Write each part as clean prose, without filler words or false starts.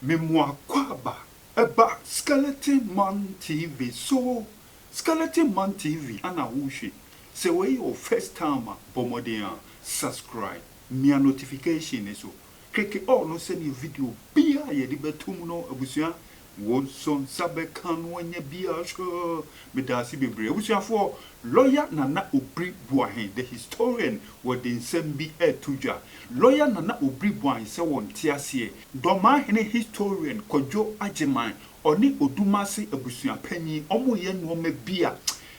Memoir Kwaba about Skeleton Man TV. So, Skeleton Man TV, Anna Wushi. Say, where your first time, Bomodia, subscribe. Mia notification is so. Click all no send you video. Bia ye dibetumuno abusia. Wonson Sabekan when ye be a show. Medasi be brave. Which are for lawyer Nana Obri Buahin, the historian, what in Sembi Tuja. Lawyer Nana Obri Buahin, so one Tiasie. Doma hene historian, Kojo Ajeman, Oni Odumasi Abusia Penny, Omo Yen Wome Bia.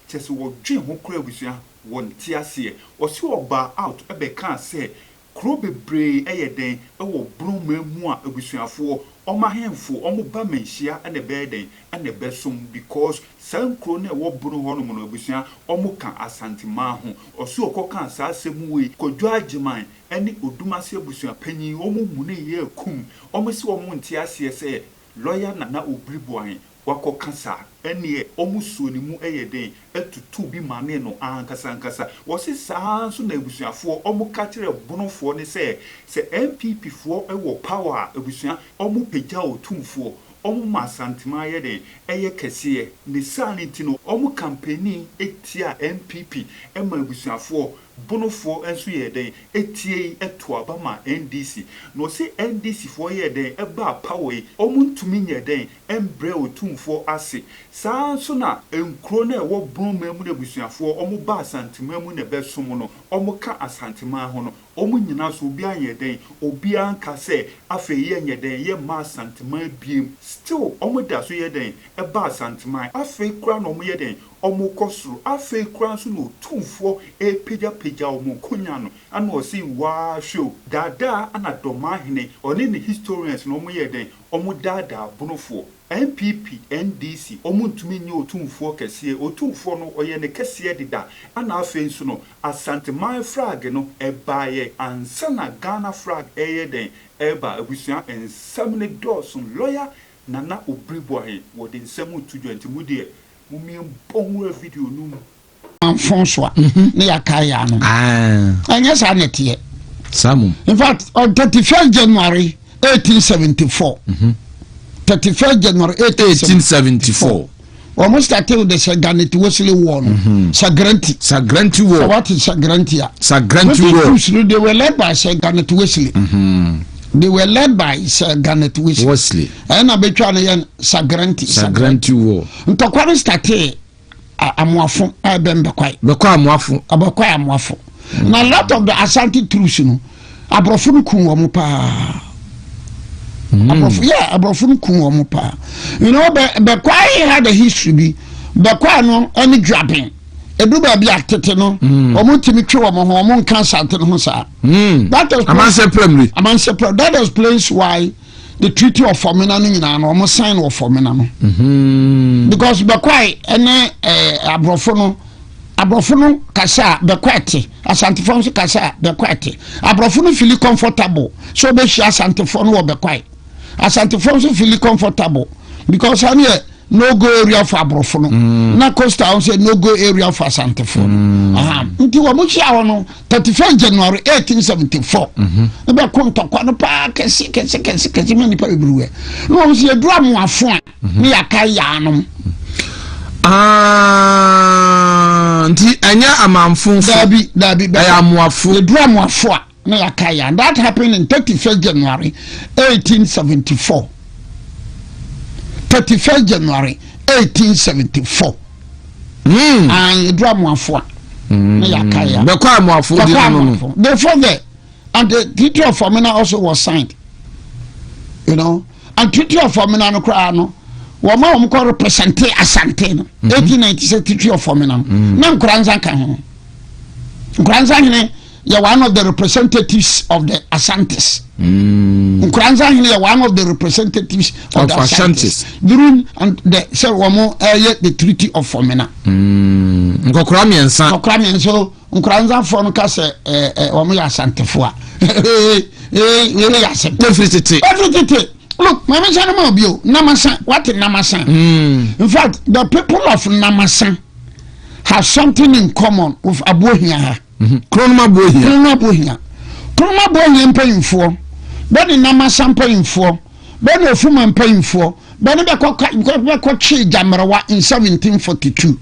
Tes what Jim Hokre Busia, one Tiasie, or so bar out, Ebe can't say. Krobe Bray, Ayeden, or Broom Memoir Abusia for. Oma hemfo omo ba menhia and the beden and the besum because some crone wo buru hono mo abusia omo kan asantima ho oso okoka sa asemu we kodwo agiman ene odumase abusia panyi omo mune ye kum omo si omo nti ase se lawyer Nana Obri Buahin wakoka sa ene omo suo ni mu eyeden etutu bi mane no ankasa wosi sa so na abusuafo omo ka kire bonofo ne se MPP fo ewo power abusia omo pegya otumfo omo masantima yede eye kese ne sanity no omo campaigning etia MPP ema abusuafo bonofo enso yeden etie eto abama NDC no se NDC fo yeden eba power omo ntumi nyeden embre otumfo ase saa so na enkro na ewo broma mu na abusuafo omo ba asantima mu na besom no omo ka asantima ho no omo nyina so obi anyeden obi anka se afa ye nyeden ye ma asantima biem still omo da so yeden eba asantima afa kura no omo yeden omo kosuru afa kura so no tumfo pejja omo konya no ana o si wa show dada ana doma hene oni ne historians no omo yeden omo dada bonofo MPP NDC omo ntumi nye otumfo kese otumfo no oye ne kese dida ana afen so no asanteman flag no ebaye ansana Ghana flag eyeden eba abusuan ensamne dosun lawyer Nana Obri Buahin wodi nsemu tudwenti mudie mumiem bonwe video num François ne yakaya no anya sa netie samum in fact on 31st January 1874 31st January 1874 almost started the Sagranti Wesley war. Sagranti war. So what is Sagranti? Sagranti war. They were led by Sagranti Wesley. They were led by Sagranti Wesley. And I bet you Sagranti war. Ntokwari started amuafo bekwai. Bekwa amuafo. Now a lot of the Ashanti troops, you know, abrofunu kunwa pa. Abrofunu kunwa pa. You know, Bekwai had a history be Bekwai no any dropping. Eduba bi atete no omo timi twe omo ho omo kan sante no sa. That was that was place why the Treaty of Formina no nyina no omo sign of Formina no. Because Bekwai ene abrofunu kasa Bekwete Asante Fonso kasa Bekwete abrofunu feel comfortable so be shi Asante Fonso wo Bekwai Asante Fonso feel comfortable because here no go area for abrofunu na costa say no go area for Asante Fonso nti wo mo chia wono 31st January 1874 e be konto kwa no pa kesi mani pa ebruwe no mo se dura mo afo a ne yakai ya anom nti anya amamfunfo dabi ayamuafo edura muafo a na yakaya and that happened in 31st January 1874 31st January 1874 and edura muafo a na yakaya bekwa muafo therefore there and the Treaty of Formina also was signed, you know, and Treaty of Formina no kra no Wama wamko represente Asante no 1896 Treaty of Formina na Nkuranza kan ho Nkuranza hene ya one of the representatives of the Asantes Nkuranza hene ya one of the representatives of the Asantes during and the say wamo the Treaty of Formina Nkokora miensa Nkuranza fo no ka se wamo ya Asante fo a ya everything. Look, my man, Namasan, what in Namasan? In fact, the people of Namasan have something in common with Abohia. Kroma Bohia paying for, but in Namasan paying for, bɛn ofuma mpanyimfo bɛn bɛkɔ kye Jamrawa in 1742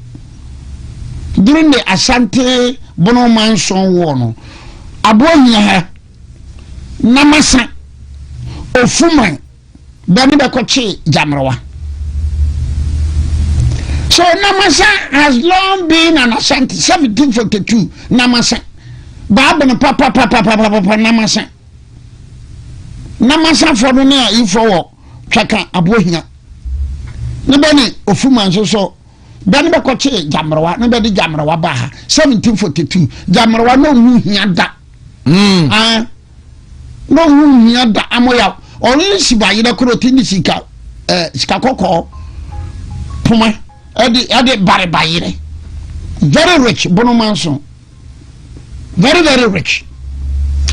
during the Asante Bonomanson war no abohia ha namasa ofuma bɛn bɛkɔ kye Jamrawa. So Namasa has long been an Asante 1742 Namasa Babana papa Namasa Namasa for the near ifo Chaka Abohia Nobody ofuma so Bani Bakoche Jamrawa nobody Jamrawa Baha 1742 Jamrawa no muhiada no muhiada amoya only siba yida kurotini sika sikakoko puma Adi Baribayire. Very rich, Bonomanson. Very, very rich.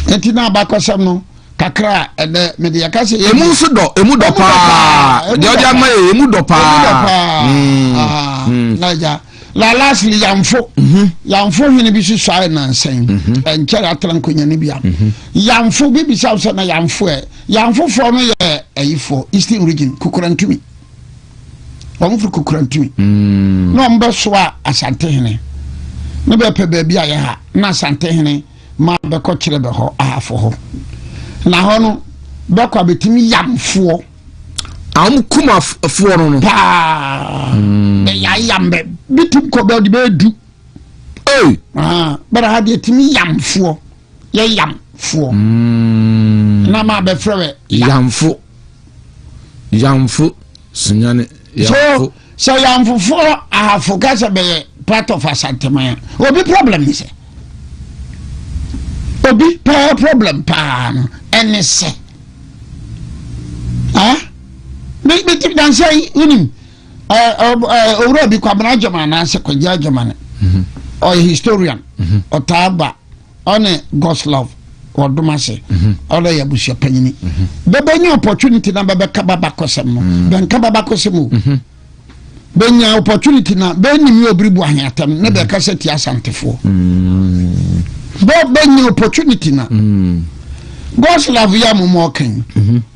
Etina Bakosano, Kakra, and the Mediacasi. Emudopa. Emudopa. Naja. La lastly, Yamfo. Yamfo, Hinibisu Sayan and saying, and Cheratran Kunyanibia. Yamfo, Bibi Southern Yamfo for me, A4, Eastern region, Kukurantumi. Omfru kukurantumi no mbeswa Asante hene ne be pe baabi aye ha na Asante hene ma be ko kire be ho afo ho na ho no be kwa betimi yamfo am kuma afo no pa be yambe bitim ko be de du bara ha de timi yamfo ye yamfo na ma be frewe yamfo sunyane. So young for I have forgot be part of Asante man. Will be problem is it? Will be problem pan and say. Make me think and say unim Orobi Kwabanajaman answer Kwajajaman or historian or Taba on a Goslov or Dumase or the Yabusia Penny. But any opportunity number Kababa Kosemo, then Kababa Kosemo. Ben your opportunity now, Ben you bribuatam, never cassette Asante for. But ben your opportunity now. Goslav Yamu Mokin,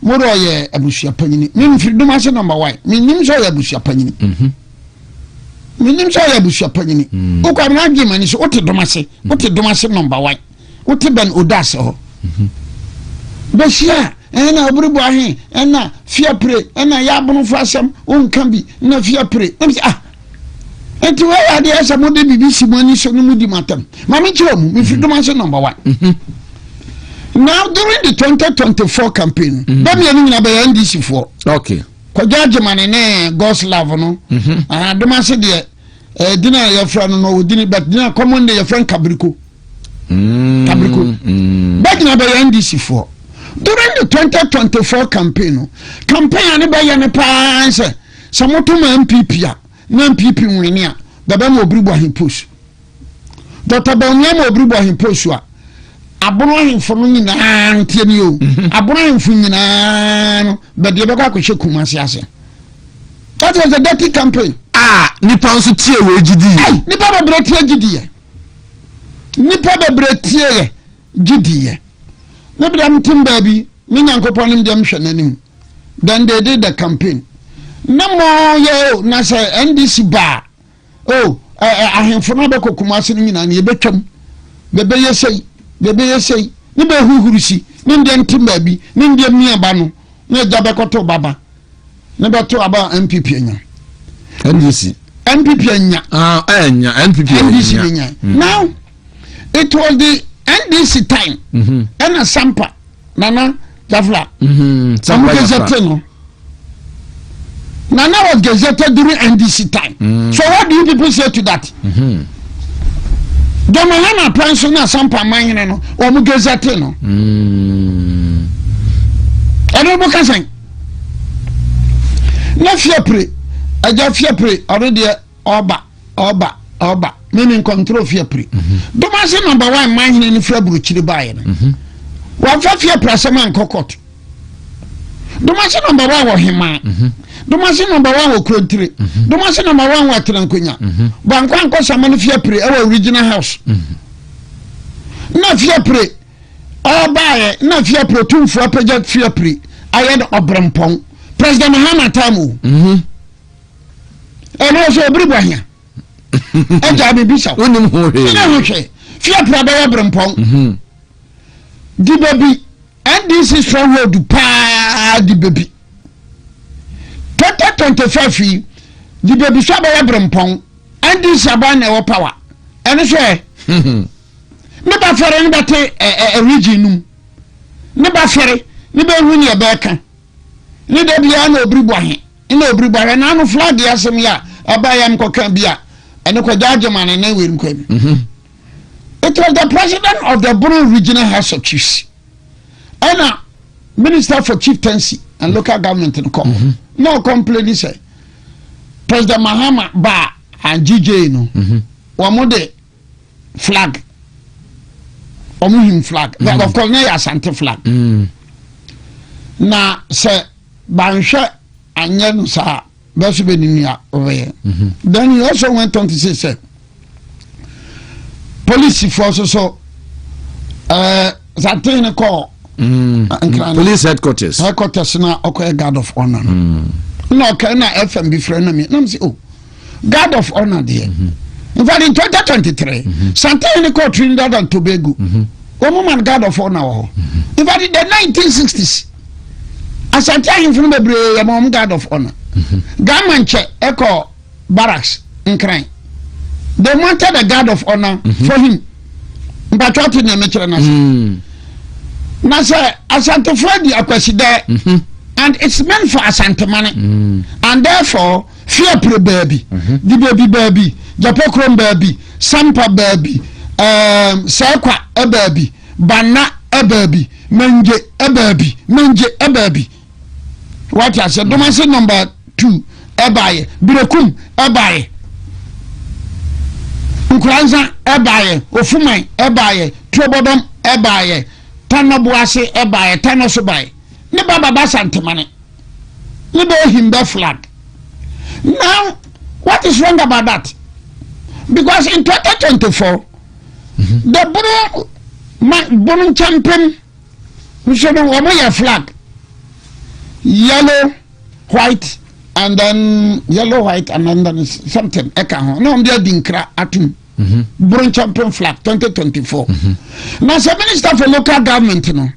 Moroye Abusia Penny, mean Dumase number one, meaning so Abusia Penny. Meaning so Abusia Penny. Who can argument is what Dumase, what Dumase number one. What ben Udaso? Besia, and a bribuahi, and a fear prey, and a yabon fasam, can be no fear prey. And to where are there some other BBC money so no moody matter? Mammy Chum, if you don't answer number one. Now, during the 2024 campaign, Baby NDC for okay. Kwajajaman and Goslav, no, and Domasa dear, dinner your friend, no, dinner, but dinner common day your friend Cabrico. Cabrico. Back in the NDC for during the 2024 campaign by Yana some of MPP, MPP winner, the Bamo Bribo him push. Dr. Banyamo Bribo him push. Abono for me na you. Abono for me na, but the Baka could shake Kumasiase. That was a dirty campaign. Nipa nso tie we gidi. Nipa ba bretie gidi. Nipa ba bretie gidi. Nobody am timbabi, me nyankopon nim dem hwe nanim. Then they did the campaign. No more yo na say NDC ba. Oh, ahemfo na be kokumase ni nyina na ye betwam. Bebe yesei, ni be huhurusi, ni ndem timbabi, ni ndem miaba no, na ja be koto baba. Na be to aba MPP enya. NDC enya. NDC enya. Now it was the NDC time. And a Sampa Nana Jafla. Sampa Gazetino. Nana was gazetted during NDC time. So what do you people say to that? Domana pensioner Sampa Mine or Mugazetino. I don't know what I'm saying. No fear pre. I just fear pre already Oba. Meaning control fear pre. Domasi number one mine in February Chiribayan. One fear pressaman cockot. Domasi number one or him. Domasi number one or country. Domasi number one or Tranquina. Banquan Cosaman fear pre our original house. No fear pre. All by no fear pro two for project fear pre. ayɛ de ɔbrɛmpɔn president Mahama tamu ɛno so obiribu ahia ɛgya bibisa wonim ho hwee ɛna ho hwɛ fia prada yɛ brɛmpɔn di baby NDC stronghold pa di baby 2025 di baby so abɛyɛ brɛmpɔn NDC aban na ɛwɔ power ɛno so ne ba fɛre ne bɛte region num ne ba fɛre ne bɛ hu ne ɛbɛka ne da bia na obiribu ahia na obiribu ahia na no flag ya asɛm ya abaya mkoka bia ene ko judgment na we mkwam it was the president of the Bono Regional House of Chiefs and Minister for Chieftaincy and Local Government in Congo no complain say President Mahama ba and GJ no wamode flag omuhim flag that of course na Asante flag na say banhwe anya no sa Then he also went on to say, police force so that thing call police headquarters na okay guard of honor no can FMB friend me na say oh guard of honor there in fact in 2023 Santana called Trinidad and Tobago woman guard of honor in fact in the 1960s Asante ahemfo no bebre ya mom guard of honor Gamanche echo barracks in Crane. They wanted a guard of honor for him. But what in the nature Nasa Asante Freddy Akweside and it's meant for Asante money. And therefore fear pre baby, the baby, Japokrom baby, Sampa baby, Sekwa a baby, Bana a baby, Menje a baby, Menje a baby. What I said, Domasi number 2, Ebaye, Birokum, Ebaye, Ukranza, Ebaye, Ofumai, Ebaye, Trobodom, Ebaye, Tanabuase, Ebaye, Tanosubai, Nebaba Basantamane, Nebo him the flag. Now, what is wrong about that? Because in 2024, the Bono champion, we should have a flag. Yellow, white, and then yellow, white, and then something. No, I'm there dinkra atum. Bono champion flag 2024. Now, the minister for local government, no,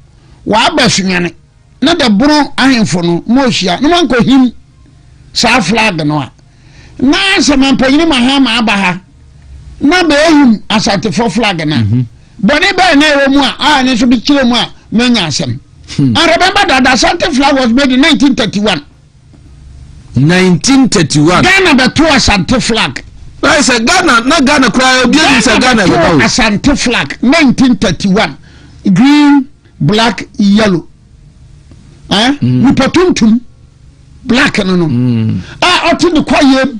wa basunyane. Na the Bono ahemfo no moshia. No man ko him sa flag no. Na se man panyini Mahama abaha. Na be him asate for flag na. Boni ba na ewo mu a ne so bi kire mu a menya asem. And remember that the Asante flag was made in 1931. 1931. Ghana the two Asante flag. I said Ghana, not Ghana cry. Ghana Asante flag 1931. Green, black, yellow. We patuntum black no. Out in the quiet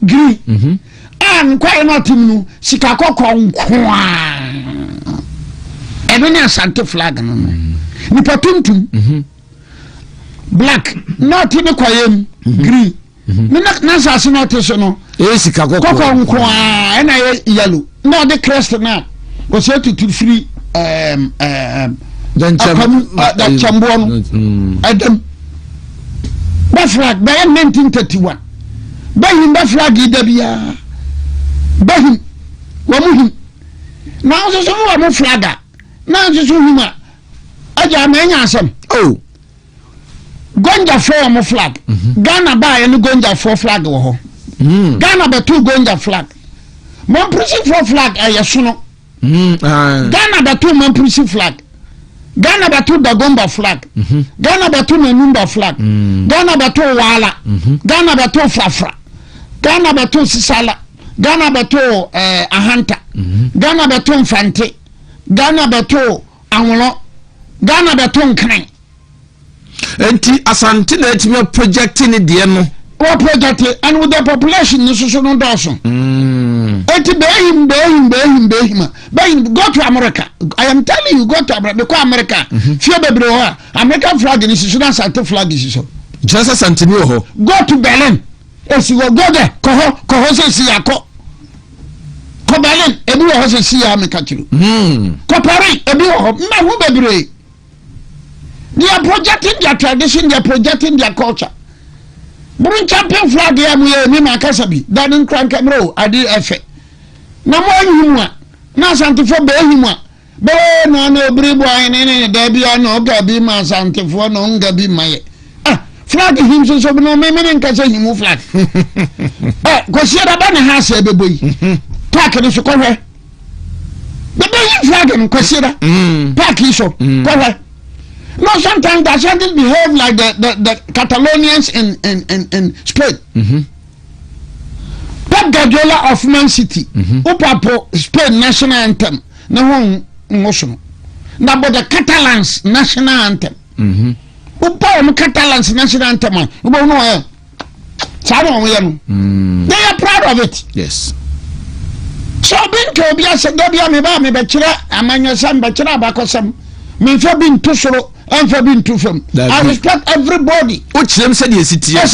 green. And quiet not in Sikako kwa. Even Asante flag no. Ni patuntum black not in the quiet green na sase not so no esika kokko nko a na yellow no the crest na go say to free then chambo adam ba flag by 1931 ba him ba flag ida bia ba him wa mu him na so wa mu flaga na so him a aja menya asem oh Gonja for flag. Ghana buy any Gonja for flag wo ho. Ghana be two Gonja flag. Mon prison for flag ayasuno. Ghana be two mon prison flag. Ghana be two Dagomba flag. Ghana be two Menumba flag. Ghana be two Wala. Ghana be two Frafra. Ghana be two Sisala. Ghana be two Ahanta. Ghana be two Mfante. Ghana be two Anwolo. Ghana be two Nkran. Enti Asante na etime projecting the no. What project and with the population no so no doso. Enti be him go to America. I am telling you go to America because America fear bebre ho American flag is so Asante flag is so. Just Asante ni ho. Go to Berlin. Esi go there. Ko se si akọ. Ko Berlin ebi ho se si America chiru. Ko Paris ebi ho ma hu bebre. They are projecting their tradition, they are projecting their culture. Bring champion flag here, me makasabi. That in crank bro, I did effect. Na mo himwa. Na santifo be himwa. Be no bribo ene debi no gabi ma santifo no ngabi maye. Flag him so no me nka say himu flag. Kwasi da ba na ha se beboyi. Park no so kohwe. Be flag no kwasi da. Park so kohwe. No, sometimes the Ashantis behave like the Catalonians in Spain. Pep Guardiola of Man City, Upapo Spain national anthem, no one emotional. Now, but the Catalans national anthem. Upa Catalans national anthem, they are proud of it. Yes. So, being Kobia said, Dobia me bachira, Amanya Sam Bachira Bakosam, me for being too solo. I'm for being too firm. I respect everybody. Which them said yes it here.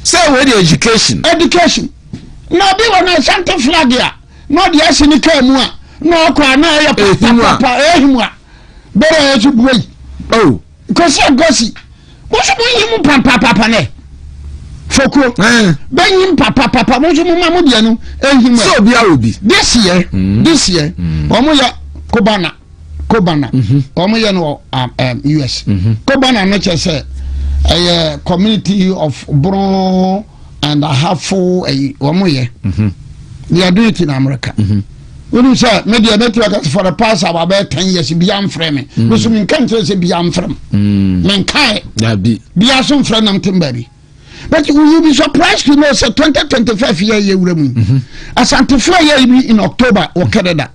Say where the education. Education. No be one a Santa flag here. No the asinika mua. No kwa na ya papa ehimwa. Better to break. Oh. Because you gossip. What you mean papa ne? Foko. Ben him papa what you mama dianu ehimwa. So be arobi. This year. Omo ya Kobana, omo no US. Kobana no say a community of Bron and a half full omo ye. They are doing it in America. When you say media network for the past about 10 years beyond framing. We so mean can't say beyond frame. Men kai be some friend am baby. But you will be surprised to know say 2025 year we Asante year in October or Canada.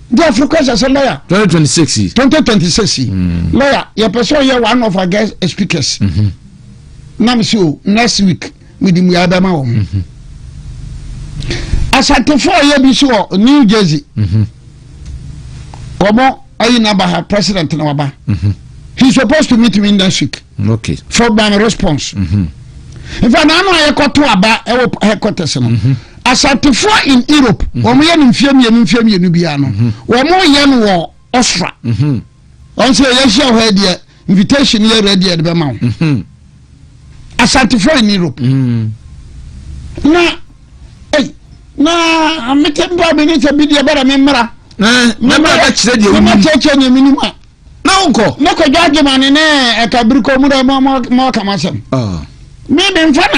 The Africans as a lawyer. 2026. 2026. Lawyer, your person here one of our guest speakers. Namso next week with the Muyabama. As at the 4 year before New Jersey. Omo Ayinabaha president Nawaba. He's supposed to meet me next week. Okay. For my response. If I know I got to about headquarters. Asatifo in Europe, womo ye nfiem no bia no. Womo ye no wo Austria. On say ye share where the invitation ye ready at be ma. Asatifo in Europe. Na ametemba minute bi dia bara memra. Memra ba chire dia woni. Cheche ni minima. Na unko. Na ko jage mane ne e kabiriko mu da mo kamasem. Maybe in front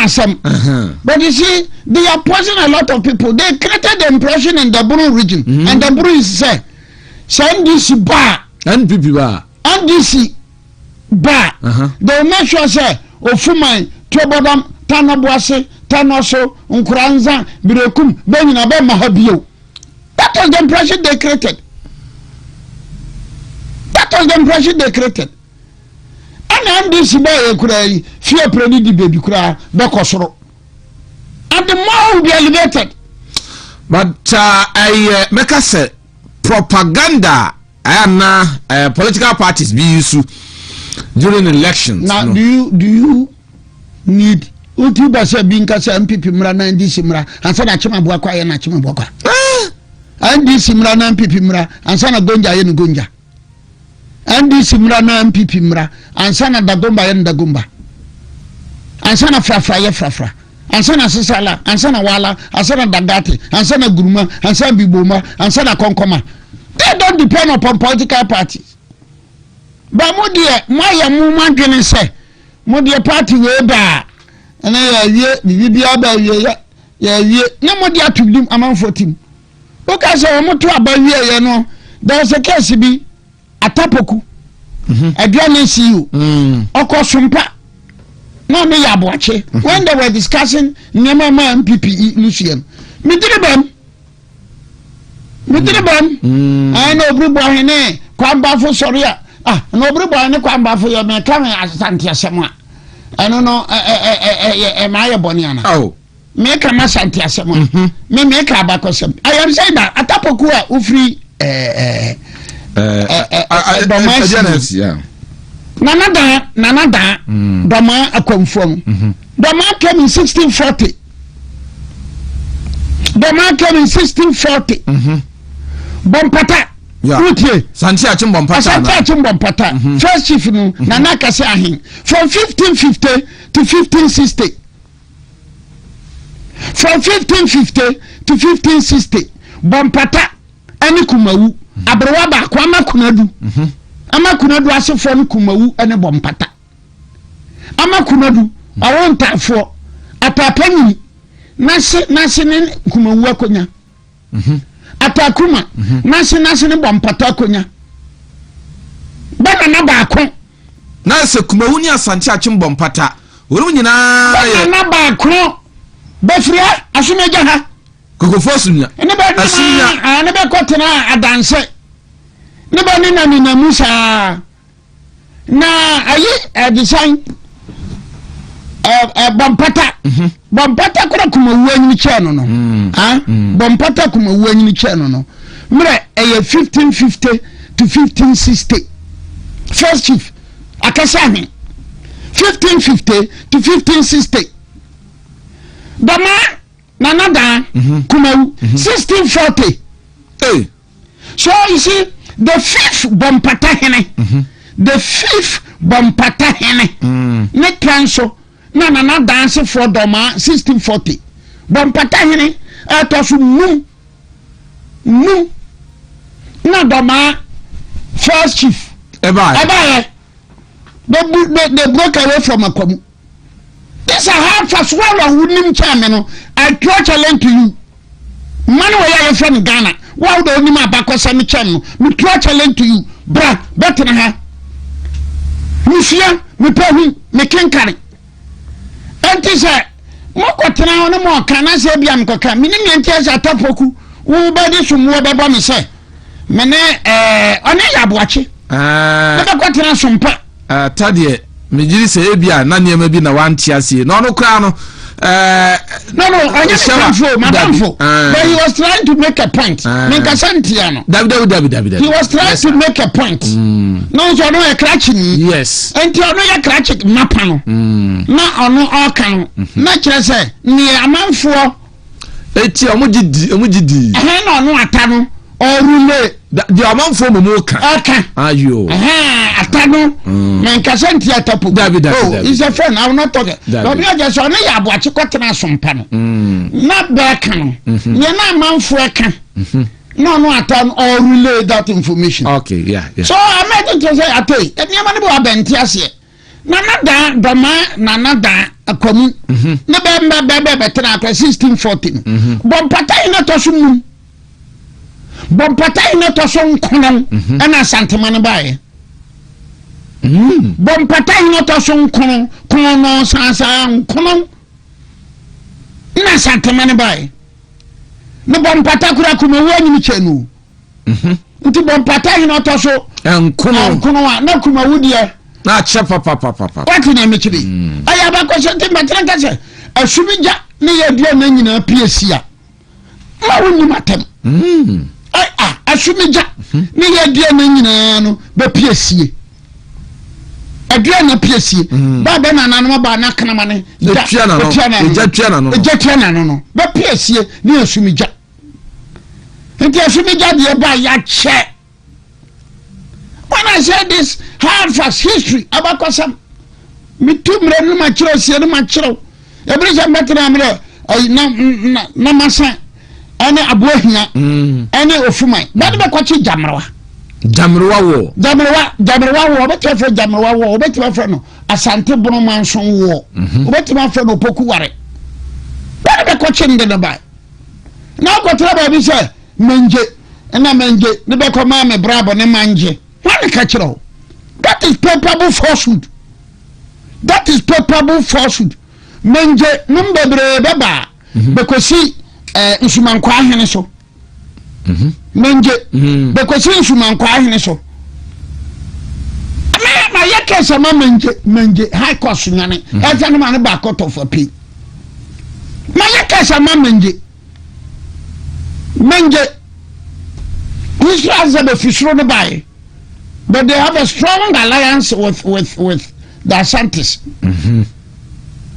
but you see, they are poisoning a lot of people. They created the impression in the Buru region, and the Buru is say, NDC bar, NPP bar, NDC bar. They make sure say, Ofumai, Tobodam, Tanabuase, Tanoso, Unkuranza, Birokum, Benina Mahabio. That was the impression they created. And this boy could fear pretty baby cry, Docosro. And the more will be elevated. But I make us say propaganda and political parties be used to during elections. Now, do you need Utuba say being Casa MPP Mrana and this Simra and Sana Chima Boaka and Achima Boka? And this Simra and MPP Mra and Sana Gonja and Gunja. And this Simra na MPP Mra and Sana Dagomba and Dagomba and Sana Frafra and Sana Sisala and Sana Wala and Sana Dagati and Sana Guruma and Sana Biboma and Sana Konkoma. They don't depend upon political parties. But Modia, my woman can say, Modia party way back and I no Modia to them among 14. Look as I want to about you know, there's a case be. Atapoku aduane see you okosumpa na me yaboache when they were discussing nyama MPP Lucian me did them I know bribo hene kwamba fo sorry no bribo hene kwamba fo yo me kan asante asema I don't know my boniana oh me kan asante asema me ka abakosem I am saying that Atapoku a ufri Nanada Dama Akomfom. Dama came in 1640. Bompata Utie. Santia Chimbompata. Santia Chimbompata. First chief no Nana Kase Ahin from 1550 to 1560. From 1550 to 1560. Bompata ene Kumawu. Abrewa ba kwa Amakunadu. Amakunadu asefo no Kumawu ene Bompata. Amakunadu awontaafo atapani nase ne Kumawu akonya. Atakuma nase ne Bompata akonya. Bana na ba akon nase Kumawu ni Asante Achimbompata wonu nyina bana na ba akon befria asumeja ha kokofosunya ne ba asunya ne be kotena adanse ne ba ni na Musa na ayi design Bompata Bompata kura Kumawu anyini che no Bompata Kumawu anyini che no mre 1550 to 1560 first chief Akasahi 1550 to 1560 Dama Nanada Kumawu 1640 so you see the fifth Bompata hene the fifth Bompata hene ne transo na dance for Doma 1640 Bompata hene atosu nu na Doma first chief Eba they broke away from Akwamu. This is how fast one who nim chairman. I throw challenge to you. Man where you from Ghana. Wow do ni ma bakosa mi channel. Me throw challenge to you. Bra, better na ha. Musia, me pehu, me kenkari. Enti say, mo kwatena ono mo kana se bia mkoka. Mini nti asa tapoku. Wo ba de sumwo be ba me say. Me ne one yaboache. Baba kwatena sompa. Tadie mejiri se ebia na niema bi na wanti ase no kra no no madamfo but he was trying to make a point Minka Santiano David he was trying to make a point no so no e crashing yes enti ono ya crashing mapa no na ono okan na kire se ni amanfo eti omugidi na ono ata no orule the amanfo mo kan ayo atano Minka Santia tapu David he's a friend I will not talk but you just on ya aboachi kwatena sompa no na beka no ye na amanfo eka no ata orule that information okay yeah so I made it say atay eniama ne bo abenti ase nada Akwamu na be betena 1640 Bompata ina tosum Bompata ina toson konon ana santemane bae Bompata ina toson konon sansa konon na santemane bae ne Bompata kura Kumawu anyimi chenu nti Bompata ina toso konon na Kumawu de na chepa papa wati na mechiri aya ba ko so timbatran ka se asumija ne ye bia na nyina piesia ma woni matem asumija ne ye bia na nyina no ba piesie adua na piesie ba be na nanu ba na kana mane ejatiana no ba piesie ne asumija nti asumija de ba ya che. When I say this hard fast history about Kosam, me too many machiro, see the machiro. Every time better na masa, any abuhia, any of my. But the Kochi Jamrawa wo, better for Jamrawa war, better for no, Asante Bonomanson war, better for no Pokuare. What the Kochi in the bay? Now go to the say, Menje, and I menje, the Beko Mame Brabo, ne manje. What catch it all? That is palpable falsehood. Menje number baba because see insuman kwa hene so. Menje because see insuman kwa hene so. Ma yake sama menje high cost nyane. Eja no man ba cut off a pay. Ma yake sama menje Israel has a fisher no buy. But they have a strong alliance with the Asantes.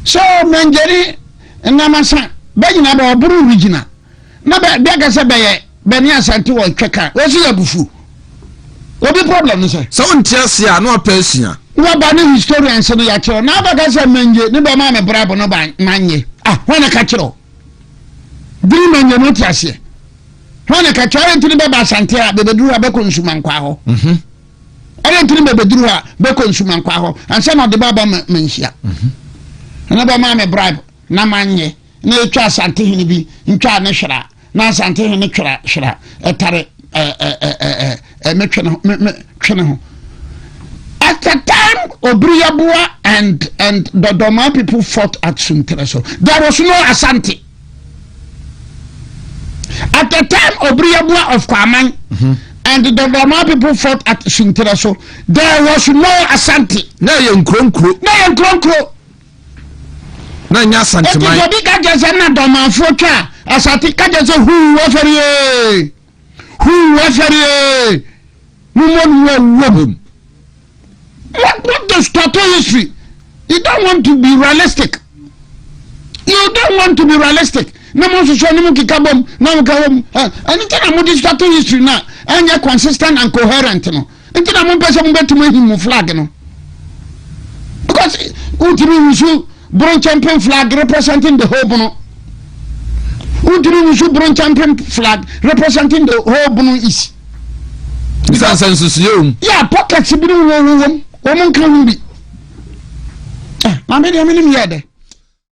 So Menjeri Namasa Benina Buru Regina. Naba Begasa Benya Santi or Keka. Where's your bufu? obi problem no say so on tiasia no apasia wa ba ne historians no ya kire na ba ga say manje ne ba ma me brabo no ba manye wana ka kire diri manje no tiasia wana ka kire ntini be ba sante a be beduru be konsuma nkwa ho ere ntini be beduru a be konsuma nkwa ho ansa na de baba manhia na ba ma me brabo na manye na etwa sante hini bi ntwa ne hwera na sante hini twera hwera etare me at the time Obriyabua and the Doma people fought at Suntereso. There was no Asante. At the time Obriyabua of Kwaman and the Doma people fought at Suntereso, there was no Asante. Na yonkronkro. Na nya Asante mai. Eti obi ka jese na Doma foka Asante ka jese hu wafere. What the start history? You don't want to be realistic. No more so no more kikabom, no more kabom. Anything I'm going start history now, and you're consistent and coherent. No, anything I'm going to make him flag. No, because we should bronze champion flag representing the whole bono. We should bronze champion flag representing the whole bono is. Consensus you. Yeah, pockets be woman can be. Mamma, I mean,